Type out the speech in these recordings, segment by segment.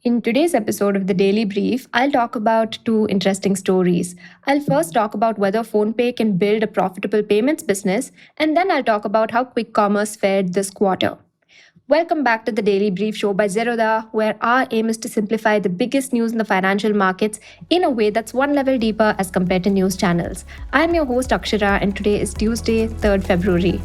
In today's episode of the Daily Brief, I'll talk about two interesting stories. I'll first talk about whether PhonePe can build a profitable payments business, and then I'll talk about how quick commerce fared this quarter. Welcome back to the Daily Brief show by Zerodha, where our aim is to simplify the biggest news in the financial markets in a way that's one level deeper as compared to news channels. I'm your host Akshara, and today is Tuesday, 3rd February.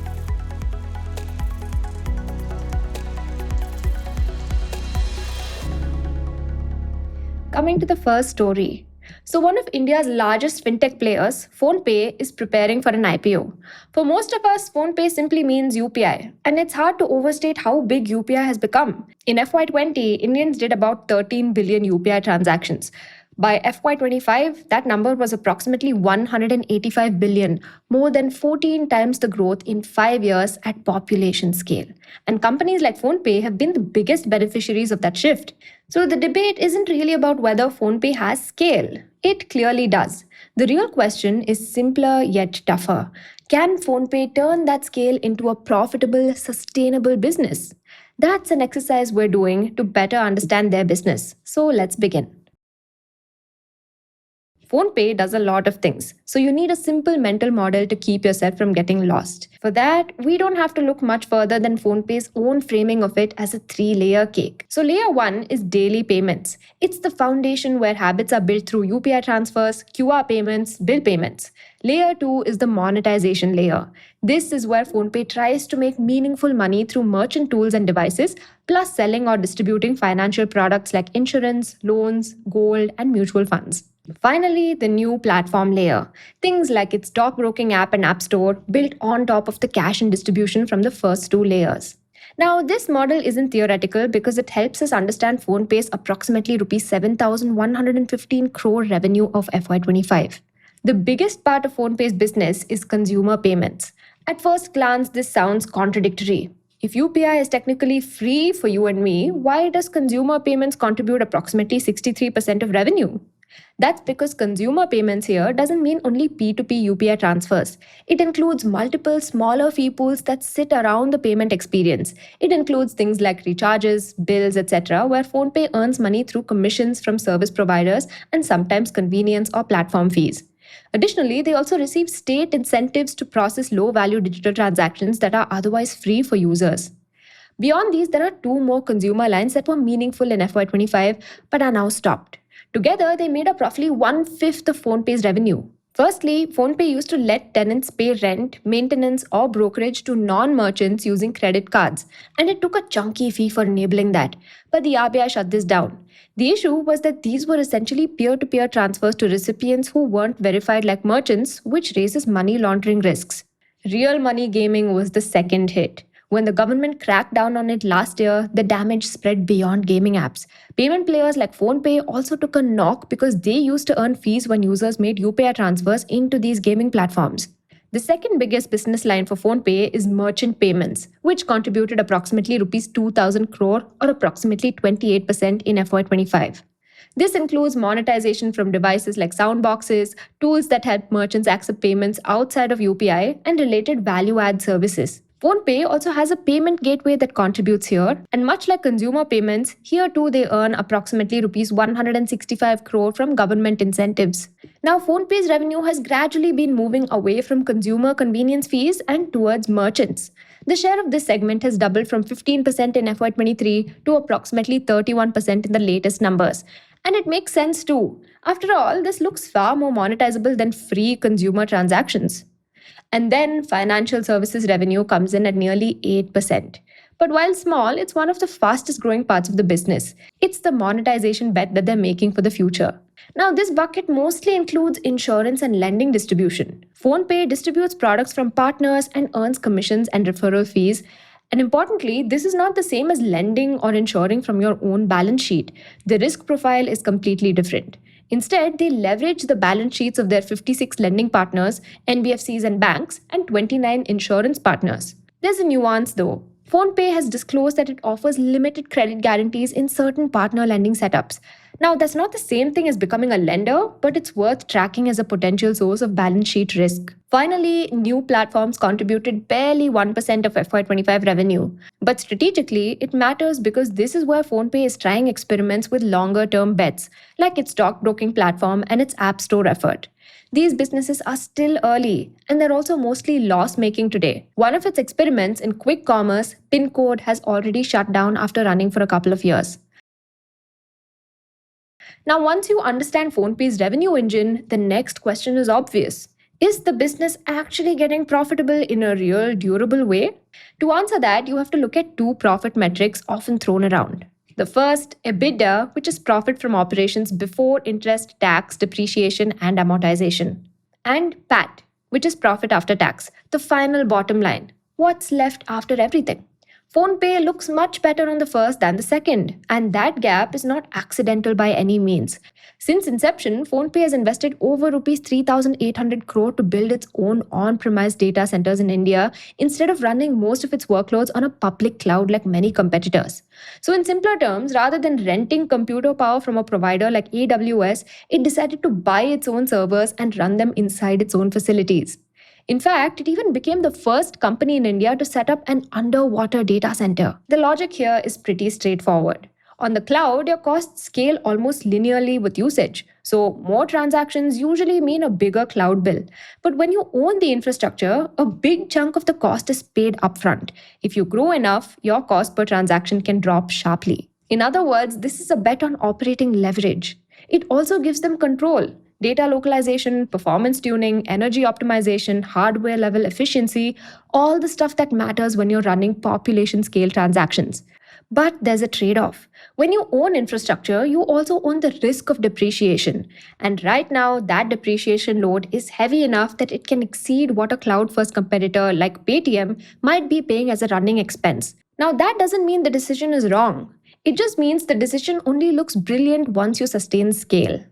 Coming to the first story. So, one of India's largest fintech players, PhonePe, is preparing for an IPO. For most of us, PhonePe simply means UPI, and it's hard to overstate how big UPI has become. In FY20, Indians did about 13 billion UPI transactions. By FY25, that number was approximately 185 billion, more than 14 times the growth in 5 years at population scale. And companies like PhonePe have been the biggest beneficiaries of that shift. So the debate isn't really about whether PhonePe has scale. It clearly does. The real question is simpler yet tougher. Can PhonePe turn that scale into a profitable, sustainable business? That's an exercise we're doing to better understand their business. So let's begin. PhonePe does a lot of things, so you need a simple mental model to keep yourself from getting lost. For that, we don't have to look much further than PhonePe's own framing of it as a 3-layer cake. So layer 1 is daily payments. It's the foundation where habits are built through UPI transfers, QR payments, bill payments. Layer 2 is the monetization layer. This is where PhonePe tries to make meaningful money through merchant tools and devices, plus selling or distributing financial products like insurance, loans, gold, and mutual funds. Finally, the new platform layer. Things like its stockbroking app and app store built on top of the cash and distribution from the first two layers. Now, this model isn't theoretical because it helps us understand PhonePe's approximately Rs 7,115 crore revenue of FY25. The biggest part of PhonePe's business is consumer payments. At first glance, this sounds contradictory. If UPI is technically free for you and me, why does consumer payments contribute approximately 63% of revenue? That's because consumer payments here doesn't mean only P2P UPI transfers. It includes multiple smaller fee pools that sit around the payment experience. It includes things like recharges, bills, etc., where PhonePe earns money through commissions from service providers and sometimes convenience or platform fees. Additionally, they also receive state incentives to process low-value digital transactions that are otherwise free for users. Beyond these, there are two more consumer lines that were meaningful in FY25 but are now stopped. Together, they made up roughly 1/5 of PhonePe's revenue. Firstly, PhonePe used to let tenants pay rent, maintenance, or brokerage to non-merchants using credit cards, and it took a chunky fee for enabling that. But the RBI shut this down. The issue was that these were essentially peer-to-peer transfers to recipients who weren't verified like merchants, which raises money laundering risks. Real money gaming was the second hit. When the government cracked down on it last year, the damage spread beyond gaming apps. Payment players like PhonePe also took a knock because they used to earn fees when users made UPI transfers into these gaming platforms. The second biggest business line for PhonePe is merchant payments, which contributed approximately Rs 2,000 crore or approximately 28% in FY25. This includes monetization from devices like soundboxes, tools that help merchants accept payments outside of UPI, and related value-add services. PhonePe also has a payment gateway that contributes here, and much like consumer payments, here too they earn approximately Rs 165 crore from government incentives. Now, PhonePe's revenue has gradually been moving away from consumer convenience fees and towards merchants. The share of this segment has doubled from 15% in FY23 to approximately 31% in the latest numbers. And it makes sense too. After all, this looks far more monetizable than free consumer transactions. And then financial services revenue comes in at nearly 8%. But while small, it's one of the fastest growing parts of the business. It's the monetization bet that they're making for the future. Now, this bucket mostly includes insurance and lending distribution. PhonePe distributes products from partners and earns commissions and referral fees. And importantly, this is not the same as lending or insuring from your own balance sheet. The risk profile is completely different. Instead, they leverage the balance sheets of their 56 lending partners, NBFCs and banks, and 29 insurance partners. There's a nuance though. PhonePe has disclosed that it offers limited credit guarantees in certain partner lending setups. Now, that's not the same thing as becoming a lender, but it's worth tracking as a potential source of balance sheet risk. Finally, new platforms contributed barely 1% of FY25 revenue. But strategically, it matters because this is where PhonePe is trying experiments with longer term bets, like its stockbroking platform and its App Store effort. These businesses are still early and they're also mostly loss making today. One of its experiments in quick commerce, PIN code, has already shut down after running for a couple of years. Now, once you understand PhonePe's revenue engine, the next question is obvious. Is the business actually getting profitable in a real, durable way? To answer that, you have to look at two profit metrics often thrown around. The first, EBITDA, which is profit from operations before interest, tax, depreciation, and amortization. And PAT, which is profit after tax, the final bottom line. What's left after everything? PhonePe looks much better on the first than the second, and that gap is not accidental by any means. Since inception, PhonePe has invested over rupees 3,800 crore to build its own on-premise data centers in India instead of running most of its workloads on a public cloud like many competitors. So in simpler terms, rather than renting computer power from a provider like AWS, it decided to buy its own servers and run them inside its own facilities. In fact, it even became the first company in India to set up an underwater data center. The logic here is pretty straightforward. On the cloud, your costs scale almost linearly with usage. So, more transactions usually mean a bigger cloud bill. But when you own the infrastructure, a big chunk of the cost is paid upfront. If you grow enough, your cost per transaction can drop sharply. In other words, this is a bet on operating leverage. It also gives them control. Data localization, performance tuning, energy optimization, hardware level efficiency, all the stuff that matters when you're running population scale transactions. But there's a trade off. When you own infrastructure, you also own the risk of depreciation. And right now, that depreciation load is heavy enough that it can exceed what a cloud first competitor like Paytm might be paying as a running expense. Now, that doesn't mean the decision is wrong. It just means the decision only looks brilliant once you sustain scale.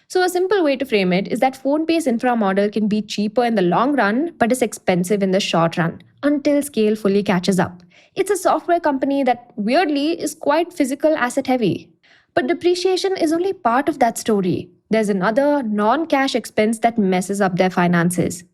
So, a simple way to frame it is that PhonePe's infra model can be cheaper in the long run, but is expensive in the short run until scale fully catches up. It's a software company that, weirdly, is quite physical asset heavy. But depreciation is only part of that story. There's another non cash expense that messes up their finances.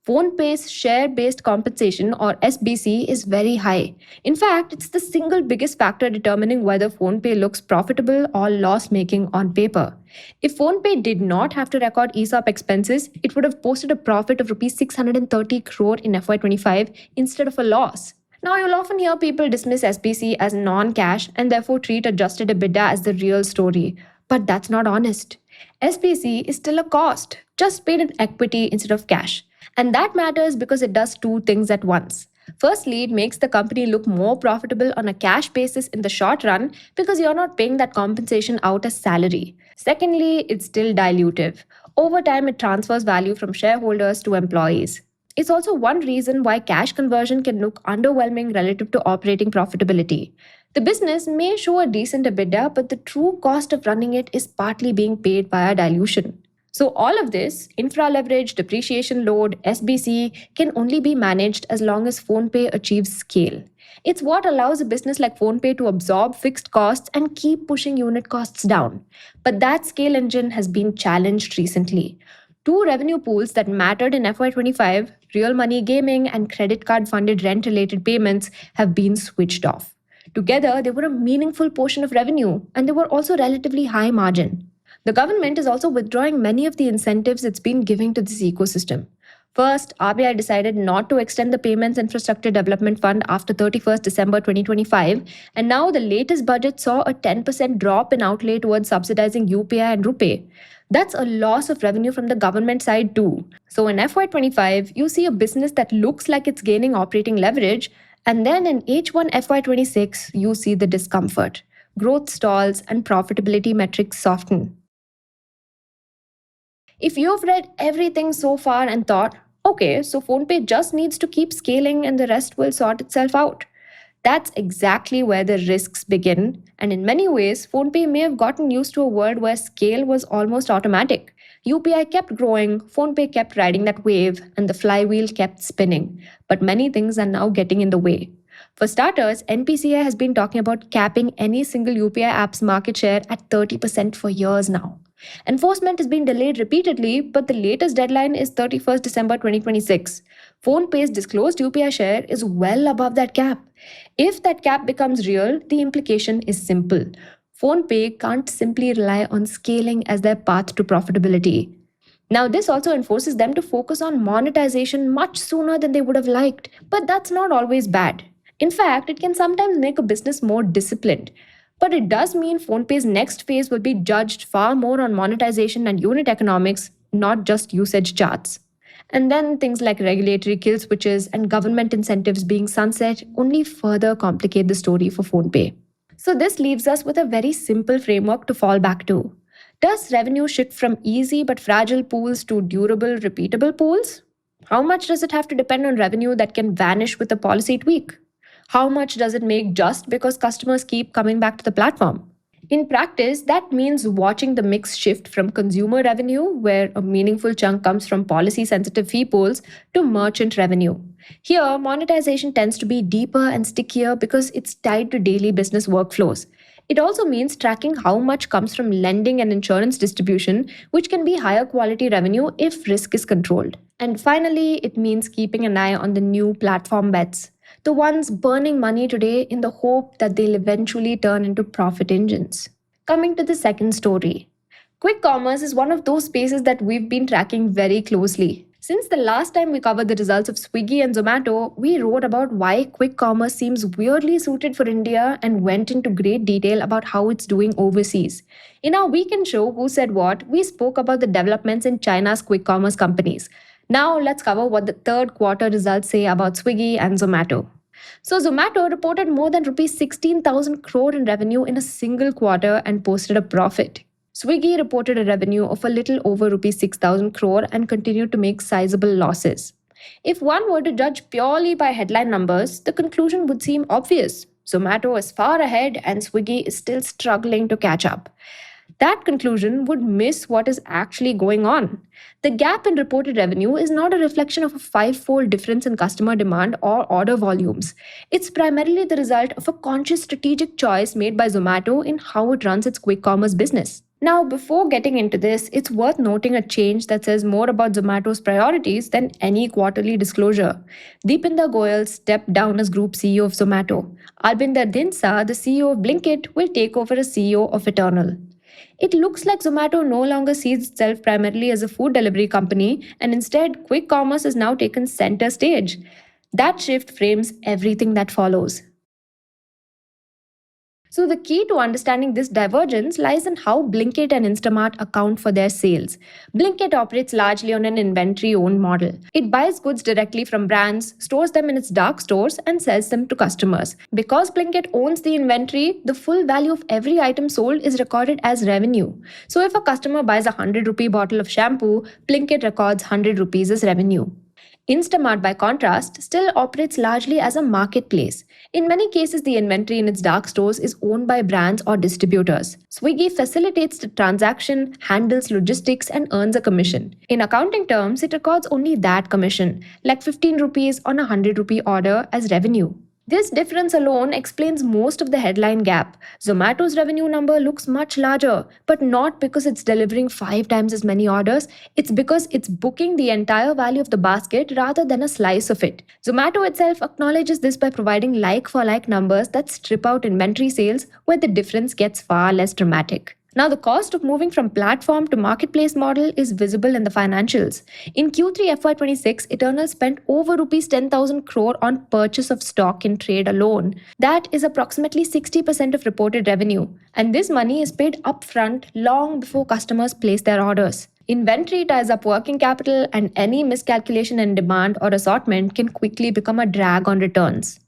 PhonePe's share based compensation or SBC is very high. In fact, it's the single biggest factor determining whether PhonePe looks profitable or loss making on paper. If PhonePe did not have to record ESOP expenses, it would have posted a profit of rupees 630 crore in FY25 instead of a loss. Now, you'll often hear people dismiss SBC as non cash and therefore treat adjusted EBITDA as the real story. But that's not honest. SBC is still a cost, just paid in equity instead of cash. And that matters because it does two things at once. Firstly, it makes the company look more profitable on a cash basis in the short run because you're not paying that compensation out as salary. Secondly, it's still dilutive. Over time, it transfers value from shareholders to employees. It's also one reason why cash conversion can look underwhelming relative to operating profitability. The business may show a decent EBITDA, but the true cost of running it is partly being paid via dilution. So, all of this, infra leverage, depreciation load, SBC, can only be managed as long as PhonePe achieves scale. It's what allows a business like PhonePe to absorb fixed costs and keep pushing unit costs down. But that scale engine has been challenged recently. Two revenue pools that mattered in FY25, real money gaming and credit card funded rent related payments, have been switched off. Together, they were a meaningful portion of revenue and they were also relatively high margin. The government is also withdrawing many of the incentives it's been giving to this ecosystem. First, RBI decided not to extend the Payments Infrastructure Development Fund after 31st December 2025, and now the latest budget saw a 10% drop in outlay towards subsidizing UPI and RuPay. That's a loss of revenue from the government side too. So in FY25, you see a business that looks like it's gaining operating leverage, and then in H1 FY26, you see the discomfort. Growth stalls and profitability metrics soften. If you've read everything so far and thought, okay, so PhonePe just needs to keep scaling and the rest will sort itself out, that's exactly where the risks begin. And in many ways, PhonePe may have gotten used to a world where scale was almost automatic. UPI kept growing, PhonePe kept riding that wave, and the flywheel kept spinning. But many things are now getting in the way. For starters, NPCI has been talking about capping any single UPI app's market share at 30% for years now. Enforcement has been delayed repeatedly, but the latest deadline is 31st December 2026. PhonePe's disclosed UPI share is well above that cap. If that cap becomes real, the implication is simple. PhonePe can't simply rely on scaling as their path to profitability. Now, this also enforces them to focus on monetization much sooner than they would have liked, but that's not always bad. In fact, it can sometimes make a business more disciplined. But it does mean PhonePe's next phase will be judged far more on monetization and unit economics, not just usage charts. And then things like regulatory kill switches and government incentives being sunset only further complicate the story for PhonePe. So, this leaves us with a very simple framework to fall back to. Does revenue shift from easy but fragile pools to durable, repeatable pools? How much does it have to depend on revenue that can vanish with a policy tweak? How much does it make just because customers keep coming back to the platform? In practice, that means watching the mix shift from consumer revenue, where a meaningful chunk comes from policy sensitive fee pools, to merchant revenue. Here, monetization tends to be deeper and stickier because it's tied to daily business workflows. It also means tracking how much comes from lending and insurance distribution, which can be higher quality revenue if risk is controlled. And finally, it means keeping an eye on the new platform bets, the ones burning money today in the hope that they'll eventually turn into profit engines. Coming to the second story. Quick commerce is one of those spaces that we've been tracking very closely. Since the last time we covered the results of Swiggy and Zomato, we wrote about why quick commerce seems weirdly suited for India and went into great detail about how it's doing overseas. In our weekend show, Who Said What, we spoke about the developments in China's quick commerce companies. Now let's cover what the third quarter results say about Swiggy and Zomato. So Zomato reported more than rupees 16,000 crore in revenue in a single quarter and posted a profit. Swiggy reported a revenue of a little over rupees 6,000 crore and continued to make sizable losses. If one were to judge purely by headline numbers, the conclusion would seem obvious. Zomato is far ahead and Swiggy is still struggling to catch up. That conclusion would miss what is actually going on. The gap in reported revenue is not a reflection of a five-fold difference in customer demand or order volumes. It's primarily the result of a conscious strategic choice made by Zomato in how it runs its quick commerce business. Now, before getting into this, it's worth noting a change that says more about Zomato's priorities than any quarterly disclosure. Deepinder Goyal stepped down as Group CEO of Zomato. Albinder Dinsa, the CEO of Blinkit, will take over as CEO of Eternal. It looks like Zomato no longer sees itself primarily as a food delivery company, and instead, quick commerce has now taken center stage. That shift frames everything that follows. So, the key to understanding this divergence lies in how Blinkit and Instamart account for their sales. Blinkit operates largely on an inventory owned model. It buys goods directly from brands, stores them in its dark stores, and sells them to customers. Because Blinkit owns the inventory, the full value of every item sold is recorded as revenue. So, if a customer buys a 100 rupee bottle of shampoo, Blinkit records 100 rupees as revenue. Instamart, by contrast, still operates largely as a marketplace. In many cases, the inventory in its dark stores is owned by brands or distributors. Swiggy facilitates the transaction, handles logistics, and earns a commission. In accounting terms, it records only that commission, like 15 rupees on a 100 rupee order, as revenue. This difference alone explains most of the headline gap. Zomato's revenue number looks much larger, but not because it's delivering 5 times as many orders, it's because it's booking the entire value of the basket rather than a slice of it. Zomato itself acknowledges this by providing like for like numbers that strip out inventory sales, where the difference gets far less dramatic. Now, the cost of moving from platform to marketplace model is visible in the financials. In Q3 FY26, Eternal spent over rupees 10,000 crore on purchase of stock in trade alone. That is approximately 60% of reported revenue, and this money is paid upfront long before customers place their orders. Inventory ties up working capital, and any miscalculation in demand or assortment can quickly become a drag on returns.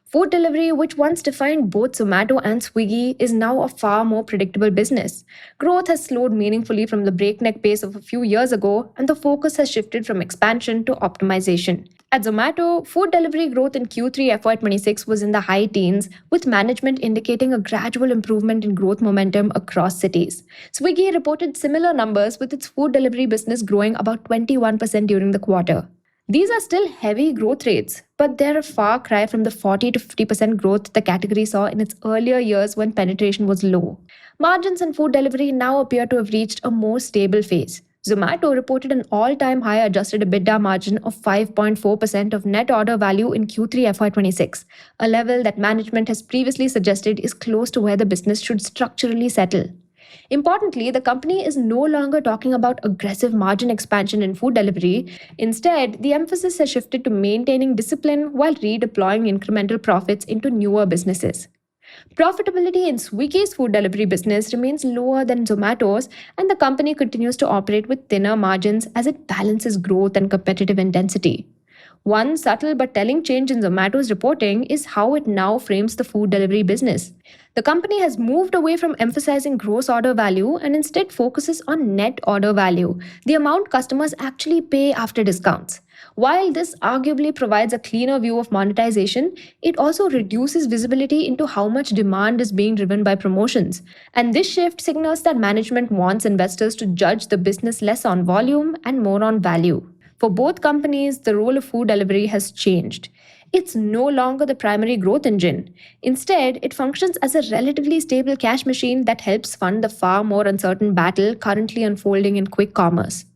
Food delivery, which once defined both Zomato and Swiggy, is now a far more predictable business. Growth has slowed meaningfully from the breakneck pace of a few years ago, and the focus has shifted from expansion to optimization. At Zomato, food delivery growth in Q3 FY26 was in the high teens, with management indicating a gradual improvement in growth momentum across cities. Swiggy reported similar numbers, with its food delivery business growing about 21% during the quarter. These are still heavy growth rates, but they're a far cry from the 40 to 50% growth the category saw in its earlier years when penetration was low. Margins in food delivery now appear to have reached a more stable phase. Zomato reported an all time high adjusted EBITDA margin of 5.4% of net order value in Q3 FY26, a level that management has previously suggested is close to where the business should structurally settle. Importantly, the company is no longer talking about aggressive margin expansion in food delivery. Instead, the emphasis has shifted to maintaining discipline while redeploying incremental profits into newer businesses. Profitability in Swiggy's food delivery business remains lower than Zomato's, and the company continues to operate with thinner margins as it balances growth and competitive intensity. One subtle but telling change in Zomato's reporting is how it now frames the food delivery business. The company has moved away from emphasizing gross order value and instead focuses on net order value, the amount customers actually pay after discounts. While this arguably provides a cleaner view of monetization, it also reduces visibility into how much demand is being driven by promotions. And this shift signals that management wants investors to judge the business less on volume and more on value. For both companies, the role of food delivery has changed. It's no longer the primary growth engine. Instead, it functions as a relatively stable cash machine that helps fund the far more uncertain battle currently unfolding in quick commerce.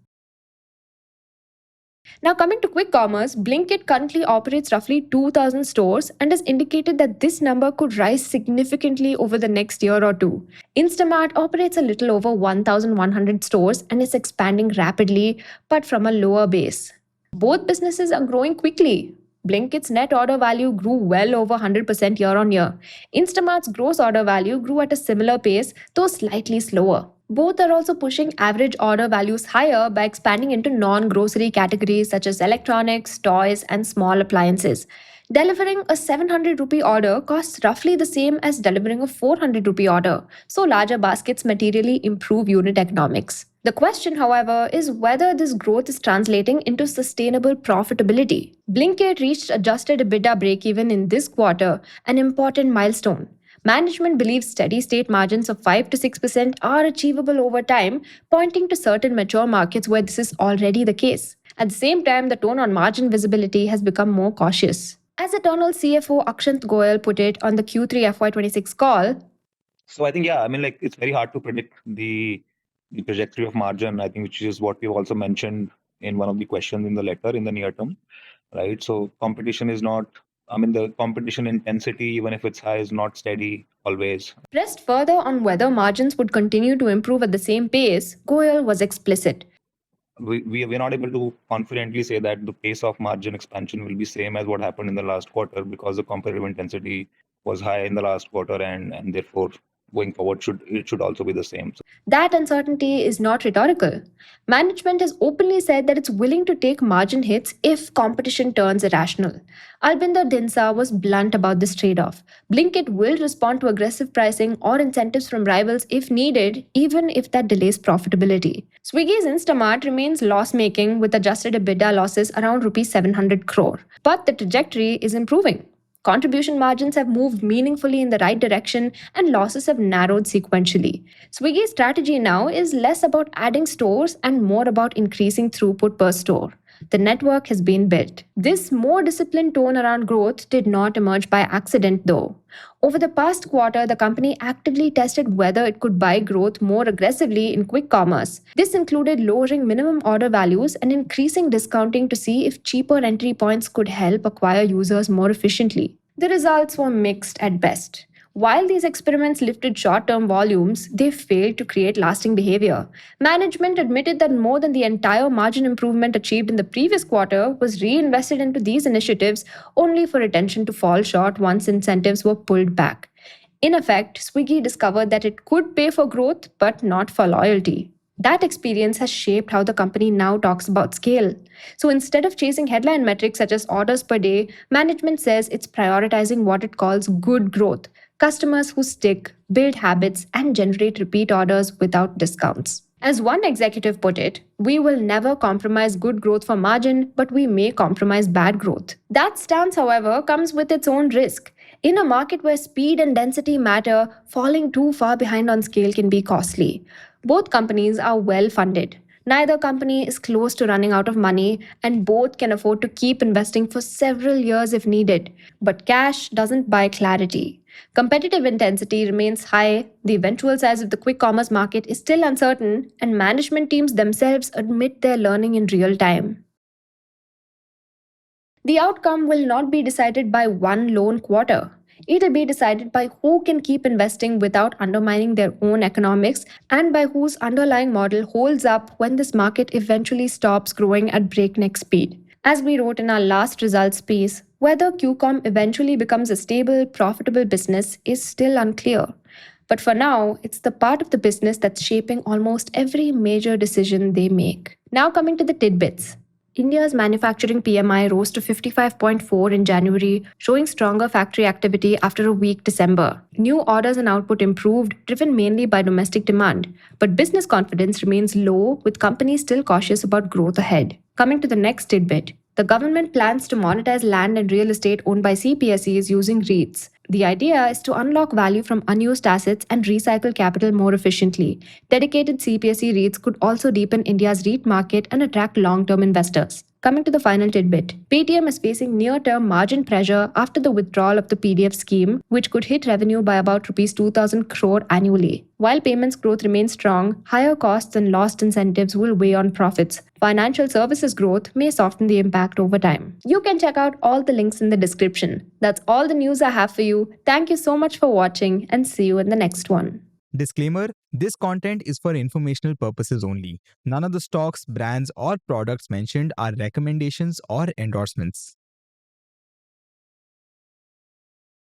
Now, coming to quick commerce, Blinkit currently operates roughly 2,000 stores and has indicated that this number could rise significantly over the next year or two. Instamart operates a little over 1,100 stores and is expanding rapidly, but from a lower base. Both businesses are growing quickly. Blinkit's net order value grew well over 100% year on year. Instamart's gross order value grew at a similar pace, though slightly slower. Both are also pushing average order values higher by expanding into non grocery categories such as electronics, toys, and small appliances. Delivering a 700 rupee order costs roughly the same as delivering a 400 rupee order, so larger baskets materially improve unit economics. The question, however, is whether this growth is translating into sustainable profitability. Blinkit reached adjusted EBITDA breakeven in this quarter, an important milestone. Management believes steady state margins of 5 to 6% are achievable over time, pointing to certain mature markets where this is already the case. At the same time, the tone on margin visibility has become more cautious. As Eternal CFO Akshant Goyal put it on the Q3 FY26 call, So I think, yeah, I mean, like it's very hard to predict the trajectory of margin, I think, which is what we've also mentioned in one of the questions in the letter in the near term, right? So competition is not, I mean, the competition intensity, even if it's high, is not steady always. pressed further on whether margins would continue to improve at the same pace, Goyal was explicit. We're not able to confidently say that the pace of margin expansion will be same as what happened in the last quarter because the competitive intensity was high in the last quarter, and therefore going forward should also be the same. That uncertainty is not rhetorical. Management has openly said that it's willing to take margin hits if competition turns irrational. Albinder Dinsa was blunt about this trade off. Blinkit will respond to aggressive pricing or incentives from rivals if needed, even if that delays profitability. Swiggy's Instamart remains loss making with adjusted EBITDA losses around Rs 700 crore, but the trajectory is improving. Contribution margins have moved meaningfully in the right direction and losses have narrowed sequentially. Swiggy's strategy now is less about adding stores and more about increasing throughput per store. The network has been built. This more disciplined tone around growth did not emerge by accident, though. Over the past quarter, the company actively tested whether it could buy growth more aggressively in quick commerce. This included lowering minimum order values and increasing discounting to see if cheaper entry points could help acquire users more efficiently. The results were mixed at best. While these experiments lifted short term volumes, they failed to create lasting behavior. Management admitted that more than the entire margin improvement achieved in the previous quarter was reinvested into these initiatives, only for retention to fall short once incentives were pulled back. In effect, Swiggy discovered that it could pay for growth but not for loyalty. That experience has shaped how the company now talks about scale. So instead of chasing headline metrics such as orders per day, management says it's prioritizing what it calls good growth, customers who stick, build habits, and generate repeat orders without discounts. As one executive put it, we will never compromise good growth for margin, but we may compromise bad growth. That stance, however, comes with its own risk. In a market where speed and density matter, falling too far behind on scale can be costly. Both companies are well funded. Neither company is close to running out of money, and both can afford to keep investing for several years if needed. But cash doesn't buy clarity. Competitive intensity remains high, the eventual size of the quick commerce market is still uncertain, and management teams themselves admit they're learning in real time. The outcome will not be decided by one lone quarter. It'll be decided by who can keep investing without undermining their own economics and by whose underlying model holds up when this market eventually stops growing at breakneck speed. As we wrote in our last results piece, whether QCOM eventually becomes a stable, profitable business is still unclear. But for now, it's the part of the business that's shaping almost every major decision they make. Now, coming to the tidbits. India's manufacturing PMI rose to 55.4 in January, showing stronger factory activity after a weak December. New orders and output improved, driven mainly by domestic demand. But business confidence remains low, with companies still cautious about growth ahead. Coming to the next tidbit. The government plans to monetize land and real estate owned by CPSEs using REITs. The idea is to unlock value from unused assets and recycle capital more efficiently. Dedicated CPSE REITs could also deepen India's REIT market and attract long term investors. Coming to the final tidbit, Paytm is facing near term margin pressure after the withdrawal of the PDF scheme, which could hit revenue by about Rs 2,000 crore annually. While payments growth remains strong, higher costs and lost incentives will weigh on profits. Financial services growth may soften the impact over time. You can check out all the links in the description. That's all the news I have for you. Thank you so much for watching and see you in the next one. Disclaimer: this content is for informational purposes only. None of the stocks, brands, or products mentioned are recommendations or endorsements.